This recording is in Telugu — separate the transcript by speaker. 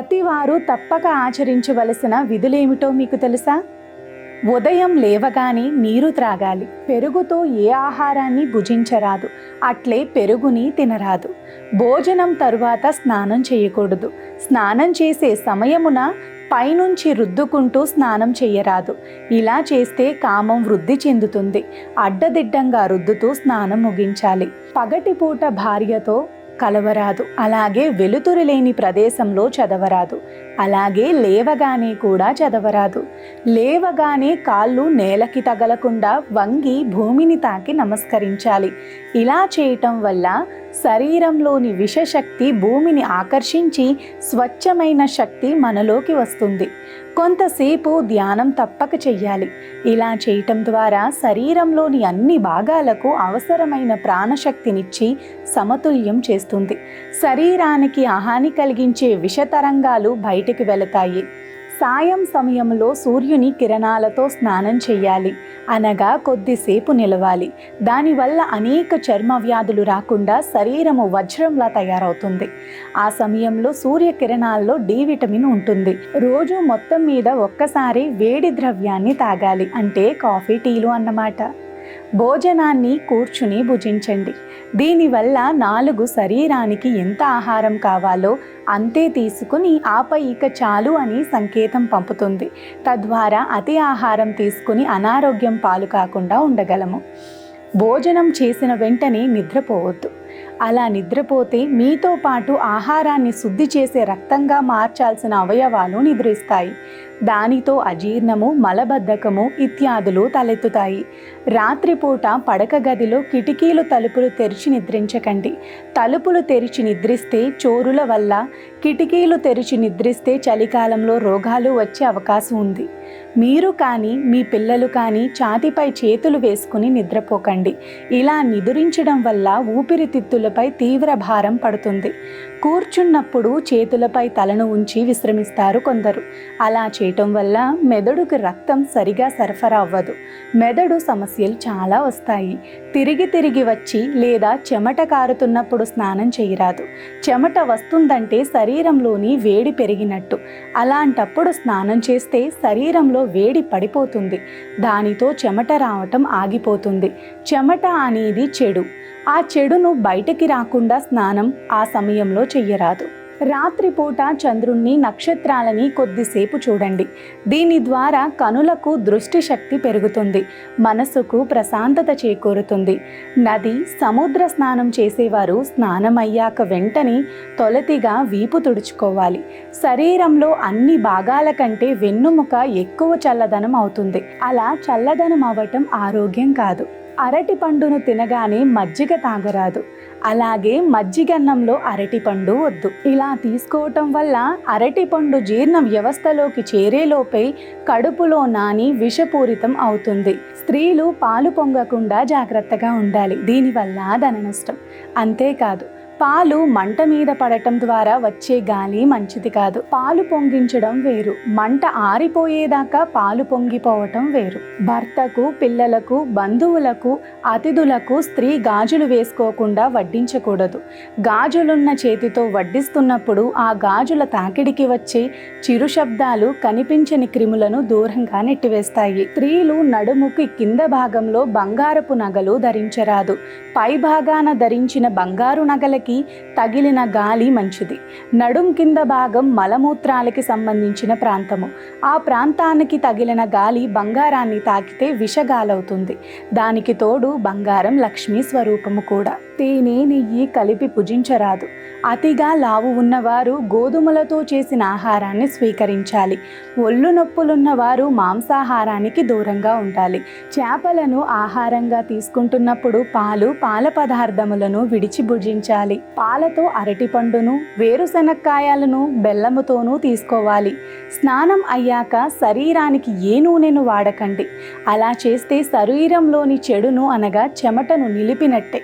Speaker 1: ప్రతివారు తప్పక ఆచరించవలసిన విధులేమిటో మీకు తెలుసా? ఉదయం లేవగానే నీరు త్రాగాలి. పెరుగుతో ఏ ఆహారాన్ని భుజించరాదు. అట్లే పెరుగుని తినరాదు. భోజనం తరువాత స్నానం చేయకూడదు. స్నానం చేసే సమయమున పైనుంచి రుద్దుకుంటూ స్నానం చేయరాదు. ఇలా చేస్తే కామం వృద్ధి చెందుతుంది. అడ్డదిడ్డంగా రుద్దుతూ స్నానం ముగించాలి. పగటిపూట భార్యతో కలవరాదు. అలాగే వెలుతురు లేని ప్రదేశంలో చదవరాదు. అలాగే లేవగానే కూడా చదవరాదు. లేవగానే కాళ్ళు నేలకి తగలకుండా వంగి భూమిని తాకి నమస్కరించాలి. ఇలా చేయటం వల్ల శరీరంలోని విషశక్తి భూమిని ఆకర్షించి స్వచ్ఛమైన శక్తి మనలోకి వస్తుంది. కొంతసేపు ధ్యానం తప్పక చెయ్యాలి. ఇలా చేయటం ద్వారా శరీరంలోని అన్ని భాగాలకు అవసరమైన ప్రాణశక్తినిచ్చి సమతుల్యం చేస్తుంది. శరీరానికి హాని కలిగించే విషతరంగాలు బయటికి వెళతాయి. సాయం సమయంలో సూర్యుని కిరణాలతో స్నానం చేయాలి. అనగా కొద్దిసేపు నిలవాలి. దానివల్ల అనేక చర్మ వ్యాధులు రాకుండా శరీరము వజ్రంలా తయారవుతుంది. ఆ సమయంలో సూర్యకిరణాల్లో డి విటమిన్ ఉంటుంది. రోజు మొత్తం మీద ఒక్కసారి వేడి ద్రవ్యాన్ని తాగాలి. అంటే కాఫీ, టీలు అన్నమాట. భోజనాన్ని కూర్చుని భుజించండి. దీనివల్ల 4 శరీరానికి ఎంత ఆహారం కావాలో అంతే తీసుకుని ఆపై ఇక చాలు అని సంకేతం పంపుతుంది. తద్వారా అతి ఆహారం తీసుకుని అనారోగ్యం పాలు కాకుండా ఉండగలము. భోజనం చేసిన వెంటనే నిద్రపోవద్దు. అలా నిద్రపోతే మీతో పాటు ఆహారాన్ని శుద్ధి చేసే రక్తంగా మార్చాల్సిన అవయవాలు నిద్రిస్తాయి. దానితో అజీర్ణము, మలబద్ధకము ఇత్యాదులు తలెత్తుతాయి. రాత్రిపూట పడక గదిలో కిటికీలు, తలుపులు తెరిచి నిద్రించకండి. తలుపులు తెరిచి నిద్రిస్తే చోరుల వల్ల, కిటికీలు తెరిచి నిద్రిస్తే చలికాలంలో రోగాలు వచ్చే అవకాశం ఉంది. మీరు కానీ మీ పిల్లలు కానీ ఛాతీపై చేతులు వేసుకుని నిద్రపోకండి. ఇలా నిదురించడం వల్ల ఊపిరితిత్తులపై తీవ్ర భారం పడుతుంది. కూర్చున్నప్పుడు చేతులపై తలను ఉంచి విశ్రమిస్తారు కొందరు. అలా చేయటం వల్ల మెదడుకి రక్తం సరిగా సరఫరా అవ్వదు. మెదడు సమస్యలు చాలా వస్తాయి. తిరిగి వచ్చి లేదా చెమట కారుతున్నప్పుడు స్నానం చేయరాదు. చెమట వస్తుందంటే శరీరంలోని వేడి పెరిగినట్టు. అలాంటప్పుడు స్నానం చేస్తే శరీరంలో వేడి పడిపోతుంది. దానితో చెమట రావటం ఆగిపోతుంది. చెమట అనేది చెడు. ఆ చెడును బయటికి రాకుండా స్నానం ఆ సమయంలో చెయ్యరాదు. రాత్రిపూట చంద్రుణ్ణి, నక్షత్రాలని కొద్దిసేపు చూడండి. దీని ద్వారా కనులకు దృష్టి శక్తి పెరుగుతుంది. మనసుకు ప్రశాంతత చేకూరుతుంది. నది, సముద్ర స్నానం చేసేవారు స్నానం అయ్యాక వెంటనే తొలతిగా వీపు తుడుచుకోవాలి. శరీరంలో అన్ని భాగాల కంటే వెన్నుముక ఎక్కువ చల్లదనం అవుతుంది. అలా చల్లదనం అవ్వటం ఆరోగ్యం కాదు. అరటి పండును తినగానే మజ్జిగ తాగరాదు. అలాగే మజ్జిగన్నంలో అరటిపండు వద్దు. ఇలా తీసుకోవటం వల్ల అరటిపండు జీర్ణ వ్యవస్థలోకి చేరేలోపై కడుపులో నాని విషపూరితం అవుతుంది. స్త్రీలు పాలు పొంగకుండా జాగ్రత్తగా ఉండాలి. దీనివల్ల ధన నష్టం. అంతేకాదు, పాలు మంట మీద పడటం ద్వారా వచ్చే గాలి మంచిది కాదు. పాలు పొంగించడం వేరు, మంట ఆరిపోయేదాకా పాలు పొంగిపోవటం వేరు. భర్తకు, పిల్లలకు, బంధువులకు, అతిథులకు స్త్రీ గాజులు వేసుకోకుండా వడ్డించకూడదు. గాజులున్న చేతితో వడ్డిస్తున్నప్పుడు ఆ గాజుల తాకిడికి వచ్చే చిరు శబ్దాలు కనిపించని క్రిములను దూరంగా నెట్టివేస్తాయి. స్త్రీలు నడుముకి కింద భాగంలో బంగారపు నగలు ధరించరాదు. పై భాగాన ధరించిన బంగారు నగలకి తగిలిన గాలి మంచిది. నడుం కింద భాగం మలమూత్రాలకి సంబంధించిన ప్రాంతము. ఆ ప్రాంతానికి తగిలిన గాలి బంగారాన్ని తాకితే విషగాలవుతుంది. దానికి తోడు బంగారం లక్ష్మీ స్వరూపము కూడా. తేనె, నెయ్యి కలిపి భుజించరాదు. అతిగా లావు ఉన్నవారు గోధుమలతో చేసిన ఆహారాన్ని స్వీకరించాలి. ఒళ్ళు నొప్పులున్నవారు మాంసాహారానికి దూరంగా ఉండాలి. చేపలను ఆహారంగా తీసుకుంటున్నప్పుడు పాలు, పాల పదార్థములను విడిచి భుజించాలి. పాలతో అరటిపండును, వేరుశనక్కాయలను బెల్లముతోనూ తీసుకోవాలి. స్నానం అయ్యాక శరీరానికి ఏ నూనెను వాడకండి. అలా చేస్తే శరీరంలోని చెడును అనగా చెమటను నిలిపినట్టే.